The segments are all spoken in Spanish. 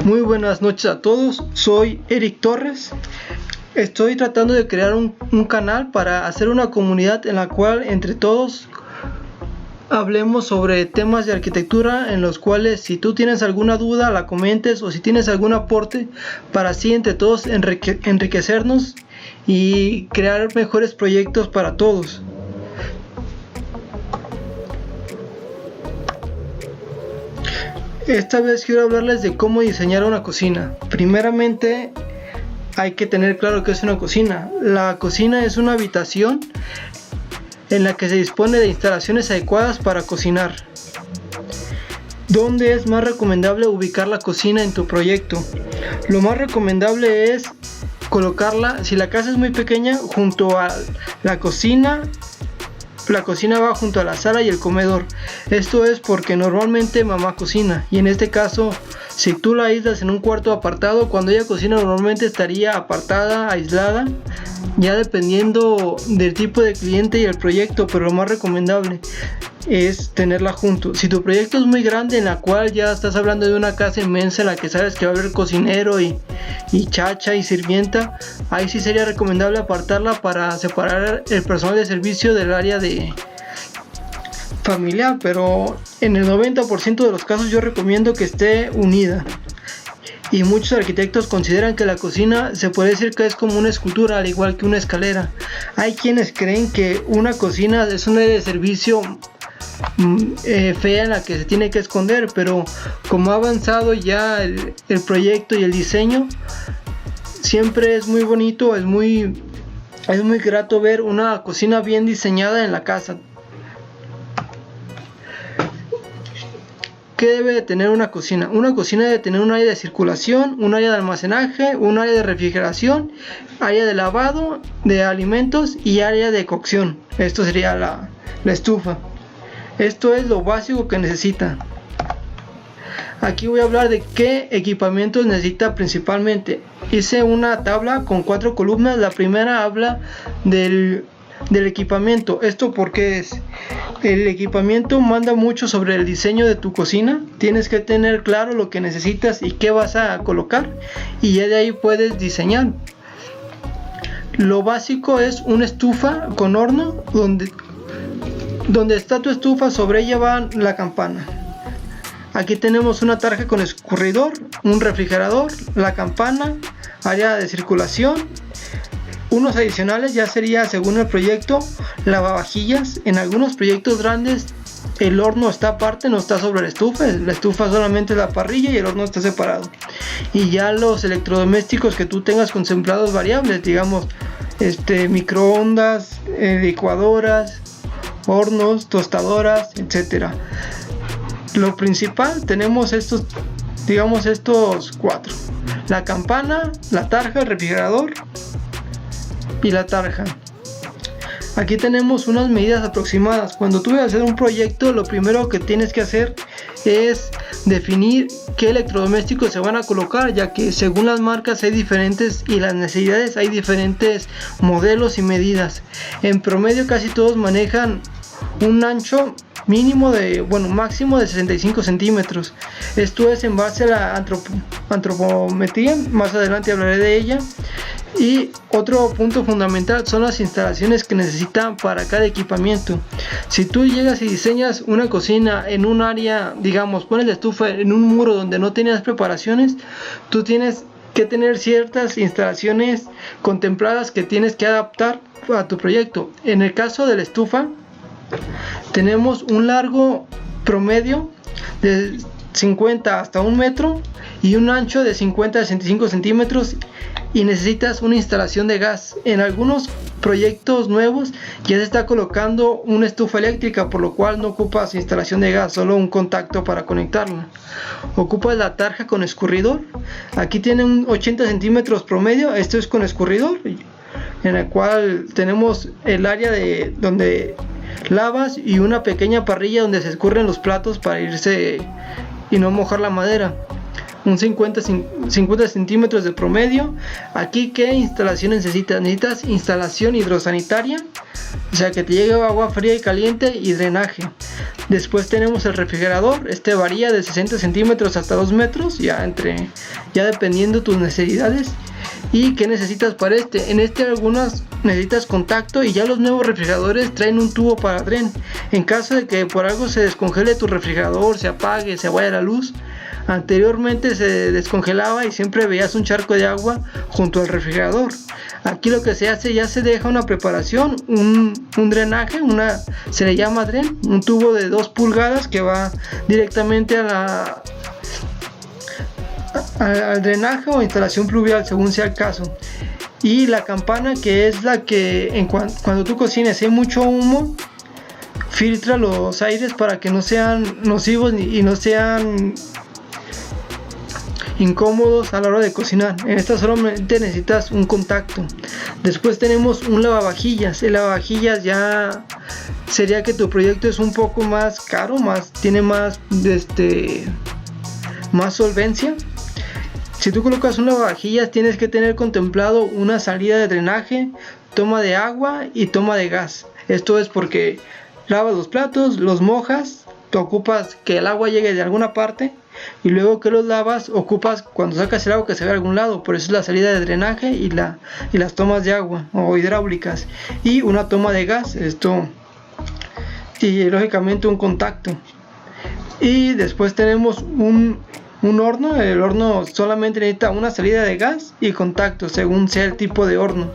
Muy buenas noches a todos, soy Eric Torres. Estoy tratando de crear un canal para hacer una comunidad en la cual entre todos hablemos sobre temas de arquitectura, en los cuales si tú tienes alguna duda la comentes, o si tienes algún aporte, para así entre todos enriquecernos y crear mejores proyectos para todos. Esta vez quiero hablarles de cómo diseñar una cocina. Primeramente hay que tener claro qué es una cocina. La cocina es una habitación en la que se dispone de instalaciones adecuadas para cocinar. ¿Dónde es más recomendable ubicar la cocina en tu proyecto? Lo más recomendable es colocarla, si la casa es muy pequeña, junto a la cocina. La cocina va junto a la sala y el comedor. Esto es porque normalmente mamá cocina, y en este caso, si tú la aíslas en un cuarto apartado, cuando ella cocina normalmente estaría apartada, aislada, ya dependiendo del tipo de cliente y el proyecto, pero lo más recomendable es tenerla junto. Si tu proyecto es muy grande, en la cual ya estás hablando de una casa inmensa en la que sabes que va a haber cocinero y chacha y sirvienta, ahí sí sería recomendable apartarla para separar el personal de servicio del área de familiar, pero en el 90% de los casos yo recomiendo que esté unida. Y muchos arquitectos consideran que la cocina se puede decir que es como una escultura, al igual que una escalera. Hay quienes creen que una cocina es un área de servicio fea en la que se tiene que esconder, pero como ha avanzado ya el proyecto y el diseño, siempre es muy bonito, es muy grato ver una cocina bien diseñada en la casa. ¿Qué debe de tener una cocina? Una cocina debe tener un área de circulación, un área de almacenaje, un área de refrigeración, área de lavado de alimentos y área de cocción. Esto sería la estufa. Esto es lo básico que necesita. Aquí voy a hablar de qué equipamientos necesita principalmente. Hice una tabla con 4 columnas. La primera habla del equipamiento. Esto porque el equipamiento manda mucho sobre el diseño de tu cocina. Tienes que tener claro lo que necesitas y qué vas a colocar, y ya de ahí puedes diseñar. Lo básico es una estufa con horno, donde está tu estufa, sobre ella va la campana. Aquí tenemos una tarja con escurridor, un refrigerador, la campana, área de circulación. Unos adicionales ya sería, según el proyecto, lavavajillas. En algunos proyectos grandes el horno está aparte, no está sobre la estufa solamente es la parrilla y el horno está separado. Y ya los electrodomésticos que tú tengas contemplados variables, digamos microondas, licuadoras, hornos, tostadoras, etcétera. Lo principal, tenemos estos 4: la campana, la tarja, el refrigerador y la tarja. Aquí tenemos unas medidas aproximadas. Cuando tú vas a hacer un proyecto, lo primero que tienes que hacer es definir qué electrodomésticos se van a colocar, ya que según las marcas hay diferentes, y las necesidades hay diferentes modelos y medidas. En promedio casi todos manejan un ancho máximo de 65 centímetros. Esto es en base a la antropometría, más adelante hablaré de ella. Y otro punto fundamental son las instalaciones que necesitan para cada equipamiento. Si tú llegas y diseñas una cocina en un área, digamos, pones la estufa en un muro donde no tenías preparaciones, tú tienes que tener ciertas instalaciones contempladas que tienes que adaptar a tu proyecto. En el caso de la estufa, tenemos un largo promedio de 50 hasta 1 metro y un ancho de 50 a 65 centímetros, y necesitas una instalación de gas. En algunos proyectos nuevos ya se está colocando una estufa eléctrica, por lo cual no ocupas instalación de gas, solo un contacto para conectarla. Ocupas la tarja con escurridor. Aquí tiene un 80 centímetros promedio, esto es con escurridor, en el cual tenemos el área de donde lavas y una pequeña parrilla donde se escurren los platos para irse y no mojar la madera. un 50 centímetros de promedio. Aquí, ¿qué instalación necesitas? Necesitas instalación hidrosanitaria, o sea que te llegue agua fría y caliente, y drenaje. Después tenemos el refrigerador. Este varía de 60 centímetros hasta 2 metros, ya dependiendo tus necesidades. ¿Y qué necesitas para este? En este algunas necesitas contacto, y ya los nuevos refrigeradores traen un tubo para dren. En caso de que por algo se descongele tu refrigerador, se apague, se vaya la luz, anteriormente se descongelaba y siempre veías un charco de agua junto al refrigerador. Aquí lo que se hace, ya se deja una preparación, un drenaje, se le llama dren, un tubo de 2 pulgadas que va directamente al drenaje o instalación pluvial, según sea el caso. Y la campana, que es la que cuando tú cocines hay mucho humo, filtra los aires para que no sean nocivos y no sean incómodos a la hora de cocinar. En esta solamente necesitas un contacto. Después tenemos un lavavajillas. El lavavajillas ya sería que tu proyecto es un poco más caro, tiene más solvencia. Si tú colocas un lavavajillas, tienes que tener contemplado una salida de drenaje, toma de agua y toma de gas. Esto es porque lavas los platos, los mojas, te ocupas que el agua llegue de alguna parte, y luego que los lavas, ocupas cuando sacas el agua que se vea a algún lado. Por eso es la salida de drenaje y las tomas de agua o hidráulicas, y una toma de gas, y lógicamente un contacto. Y después tenemos un horno. El horno solamente necesita una salida de gas y contacto, según sea el tipo de horno.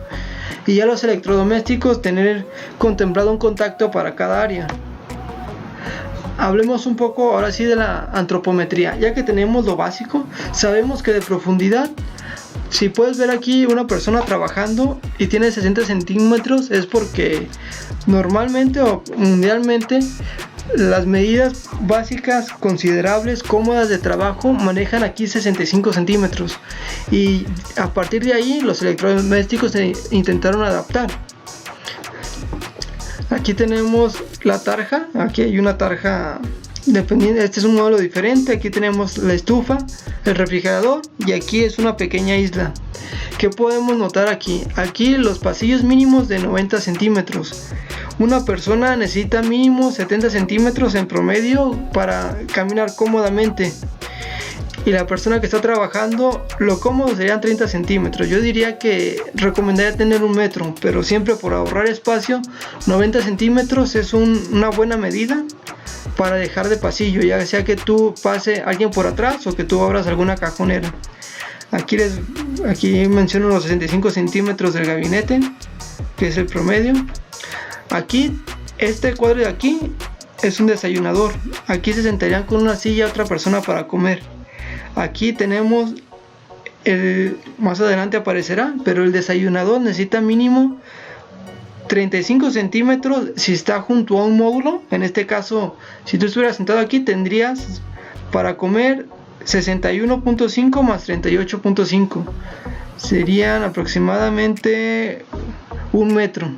Y ya los electrodomésticos, tener contemplado un contacto para cada área. Hablemos un poco ahora sí de la antropometría. Ya que tenemos lo básico, sabemos que de profundidad, si puedes ver aquí una persona trabajando y tiene 60 centímetros, es porque normalmente o mundialmente las medidas básicas considerables, cómodas de trabajo, manejan aquí 65 centímetros, y a partir de ahí los electrodomésticos se intentaron adaptar. Aquí tenemos la tarja. Aquí hay una tarja dependiendo, este es un modelo diferente. Aquí tenemos la estufa, el refrigerador, y aquí es una pequeña isla. ¿Qué podemos notar aquí? Aquí los pasillos mínimos de 90 centímetros. Una persona necesita mínimo 70 centímetros en promedio para caminar cómodamente. Y la persona que está trabajando, lo cómodo serían 30 centímetros. Yo diría que recomendaría tener 1 metro, pero siempre por ahorrar espacio, 90 centímetros es una buena medida para dejar de pasillo, ya sea que tú pase alguien por atrás o que tú abras alguna cajonera. Aquí menciono los 65 centímetros del gabinete, que es el promedio. Aquí, este cuadro de aquí es un desayunador. Aquí se sentarían con una silla otra persona para comer. Aquí tenemos, más adelante aparecerá, pero el desayunador necesita mínimo 35 centímetros si está junto a un módulo. En este caso, si tú estuvieras sentado aquí, tendrías para comer 61.5 más 38.5. Serían aproximadamente 1 metro.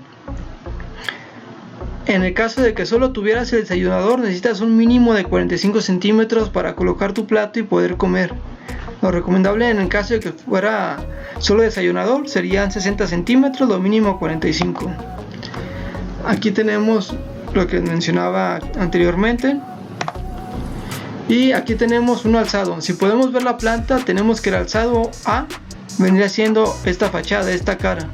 En el caso de que solo tuvieras el desayunador, necesitas un mínimo de 45 centímetros para colocar tu plato y poder comer. Lo recomendable en el caso de que fuera solo desayunador serían 60 centímetros, lo mínimo 45. Aquí tenemos lo que mencionaba anteriormente. Y aquí tenemos un alzado. Si podemos ver la planta, tenemos que el alzado A vendría siendo esta fachada, esta cara.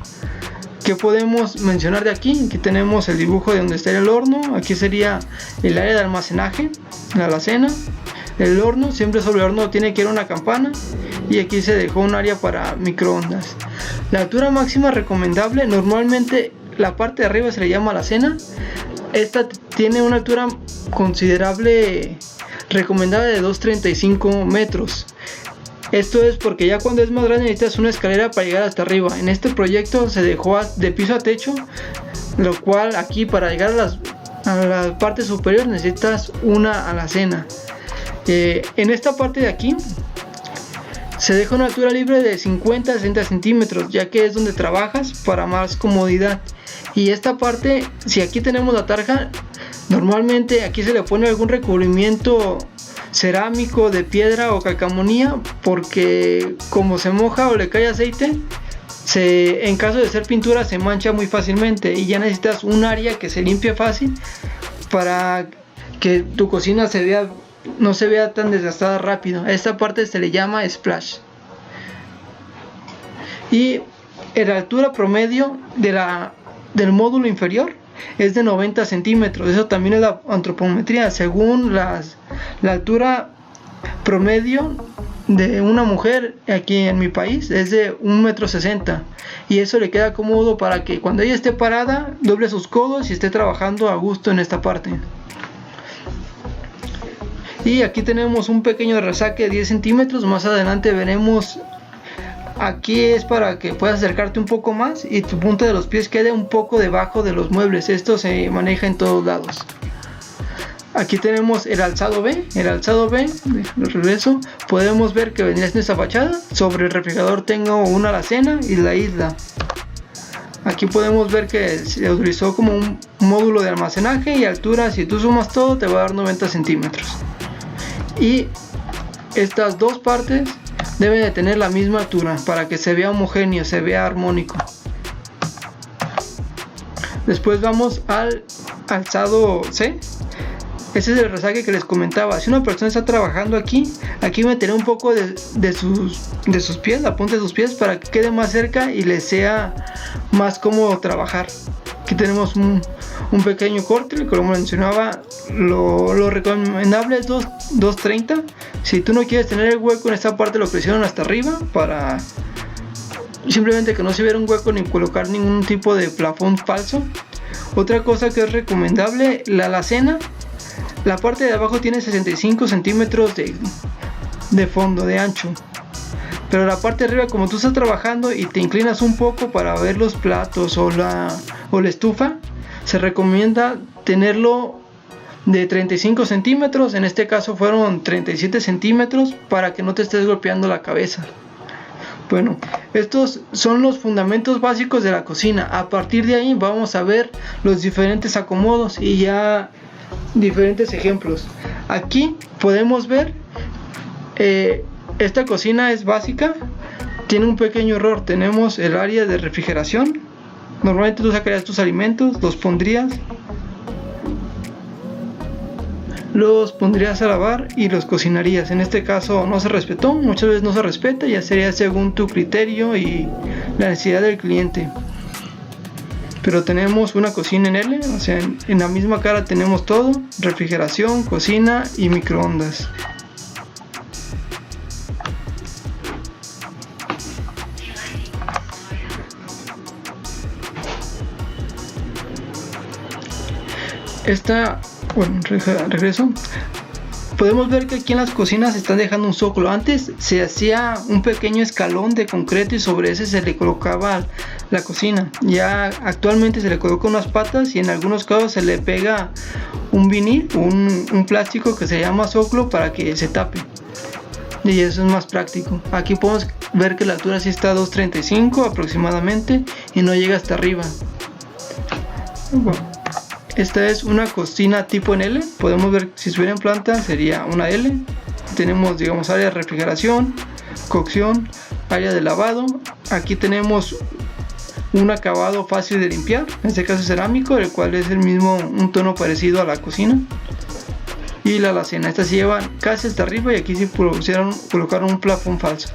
¿Qué podemos mencionar de aquí? Aquí tenemos el dibujo de donde está el horno. Aquí sería el área de almacenaje, la alacena. El horno, siempre sobre el horno tiene que ir una campana. Y aquí se dejó un área para microondas. La altura máxima recomendable, normalmente la parte de arriba se le llama alacena. Esta tiene una altura considerable, recomendable, de 2,35 metros. Esto es porque ya cuando es más grande necesitas una escalera para llegar hasta arriba. En este proyecto se dejó de piso a techo, lo cual aquí para llegar a la parte superior necesitas una alacena. En esta parte de aquí se deja una altura libre de 50 a 60 centímetros, ya que es donde trabajas para más comodidad. Y esta parte, si aquí tenemos la tarja, normalmente aquí se le pone algún recubrimiento cerámico, de piedra o calcamonía, porque como se moja o le cae aceite, en caso de ser pintura se mancha muy fácilmente y ya necesitas un área que se limpie fácil para que tu cocina no se vea tan desgastada rápido. A esta parte se le llama splash. Y la altura promedio del módulo inferior es de 90 centímetros. Eso también es la antropometría. Según la altura promedio de una mujer aquí en mi país es de 1,60 m, y eso le queda cómodo para que cuando ella esté parada doble sus codos y esté trabajando a gusto en esta parte. Y aquí tenemos un pequeño resaque de 10 centímetros. Más adelante veremos. Aquí es para que puedas acercarte un poco más y tu punta de los pies quede un poco debajo de los muebles. Esto se maneja en todos lados. Aquí tenemos el alzado B. El alzado B, de regreso, podemos ver que vendría en esta fachada. Sobre el refrigerador tengo una alacena y la isla. Aquí podemos ver que se utilizó como un módulo de almacenaje y altura. Si tú sumas todo te va a dar 90 centímetros. Y estas dos partes deben de tener la misma altura para que se vea homogéneo, se vea armónico. Después vamos al alzado C. Ese es el resaque que les comentaba. Si una persona está trabajando aquí meteré un poco de sus pies, la punta de sus pies, para que quede más cerca y les sea más cómodo trabajar. Aquí tenemos un pequeño corte, como mencionaba, lo recomendable es 2.30. Si tú no quieres tener el hueco en esta parte, lo presionan hasta arriba para simplemente que no se viera un hueco ni colocar ningún tipo de plafón falso. Otra cosa que es recomendable, la alacena, la parte de abajo tiene 65 centímetros de fondo, de ancho, pero la parte de arriba, como tú estás trabajando y te inclinas un poco para ver los platos o la estufa, se recomienda tenerlo de 35 centímetros. En este caso fueron 37 centímetros para que no te estés golpeando la cabeza. Bueno, estos son los fundamentos básicos de la cocina. A partir de ahí vamos a ver los diferentes acomodos y ya diferentes ejemplos. Aquí podemos ver esta cocina es básica, tiene un pequeño error. Tenemos el área de refrigeración. Normalmente tú sacarías tus alimentos, los pondrías a lavar y los cocinarías. En este caso no se respetó, muchas veces no se respeta, ya sería según tu criterio y la necesidad del cliente. Pero tenemos una cocina en L, o sea, en la misma cara tenemos todo: refrigeración, cocina y microondas. Regreso. Podemos ver que aquí en las cocinas se están dejando un zócalo. Antes se hacía un pequeño escalón de concreto y sobre ese se le colocaba la cocina. Ya actualmente se le coloca unas patas y en algunos casos se le pega un vinil, un plástico que se llama zócalo para que se tape. Y eso es más práctico. Aquí podemos ver que la altura sí está a 2.35 aproximadamente y no llega hasta arriba. Bueno, esta es una cocina tipo en L. Podemos ver, si estuviera en planta sería una L. Tenemos, digamos, área de refrigeración, cocción, área de lavado. Aquí tenemos un acabado fácil de limpiar, en este caso cerámico, el cual es un tono parecido a la cocina. Y la alacena, estas se llevan casi hasta arriba y aquí sí colocaron un plafón falso.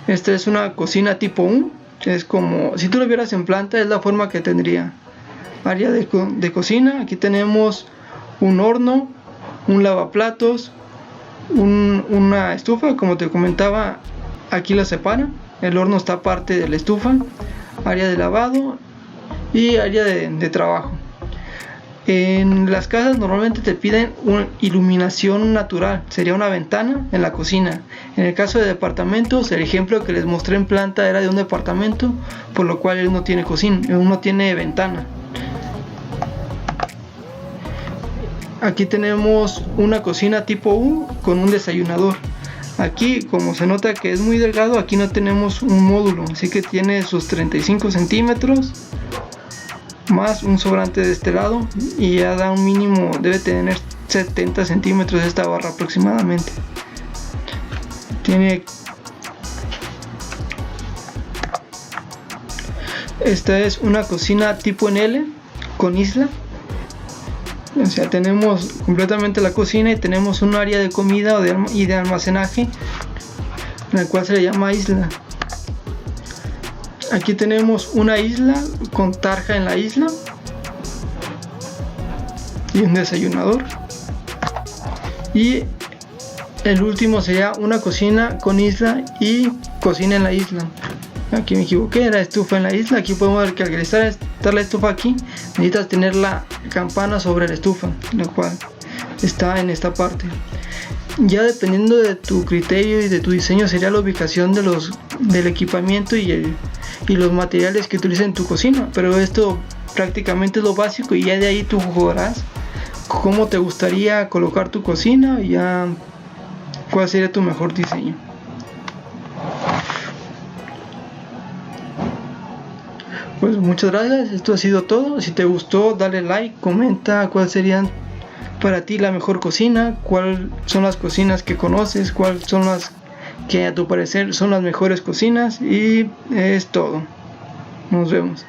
Esta es una cocina tipo 1. Es como si tú lo vieras en planta, es la forma que tendría. Área de cocina. Aquí tenemos un horno, un lavaplatos, una estufa, como te comentaba. Aquí la separa, el horno está aparte de la estufa. Área de lavado y área de trabajo. En las casas normalmente te piden una iluminación natural, sería una ventana en la cocina. En el caso de departamentos, el ejemplo que les mostré en planta era de un departamento, por lo cual él no tiene cocina, no tiene ventana. Aquí tenemos una cocina tipo U con un desayunador. Aquí, como se nota que es muy delgado, aquí no tenemos un módulo, así que tiene sus 35 centímetros. más un sobrante de este lado, y ya da un mínimo, debe tener 70 centímetros esta barra aproximadamente. Esta es una cocina tipo en L con isla. O sea, tenemos completamente la cocina y tenemos un área de comida y de almacenaje, en la cual se le llama isla. Aquí tenemos una isla con tarja en la isla y un desayunador. Y el último sería una cocina con isla y cocina en la isla. Aquí me equivoqué, era estufa en la isla. Aquí podemos ver que al estar la estufa aquí, necesitas tener la campana sobre la estufa, la cual está en esta parte. Ya dependiendo de tu criterio y de tu diseño sería la ubicación del equipamiento y los materiales que utilices en tu cocina, pero esto prácticamente es lo básico, y ya de ahí tú jugarás cómo te gustaría colocar tu cocina y ya cuál sería tu mejor diseño. Pues muchas gracias, esto ha sido todo. Si te gustó, dale like, comenta cuál serían para ti la mejor cocina, cuáles son las cocinas que conoces, cuáles son las que a tu parecer son las mejores cocinas, y es todo. Nos vemos.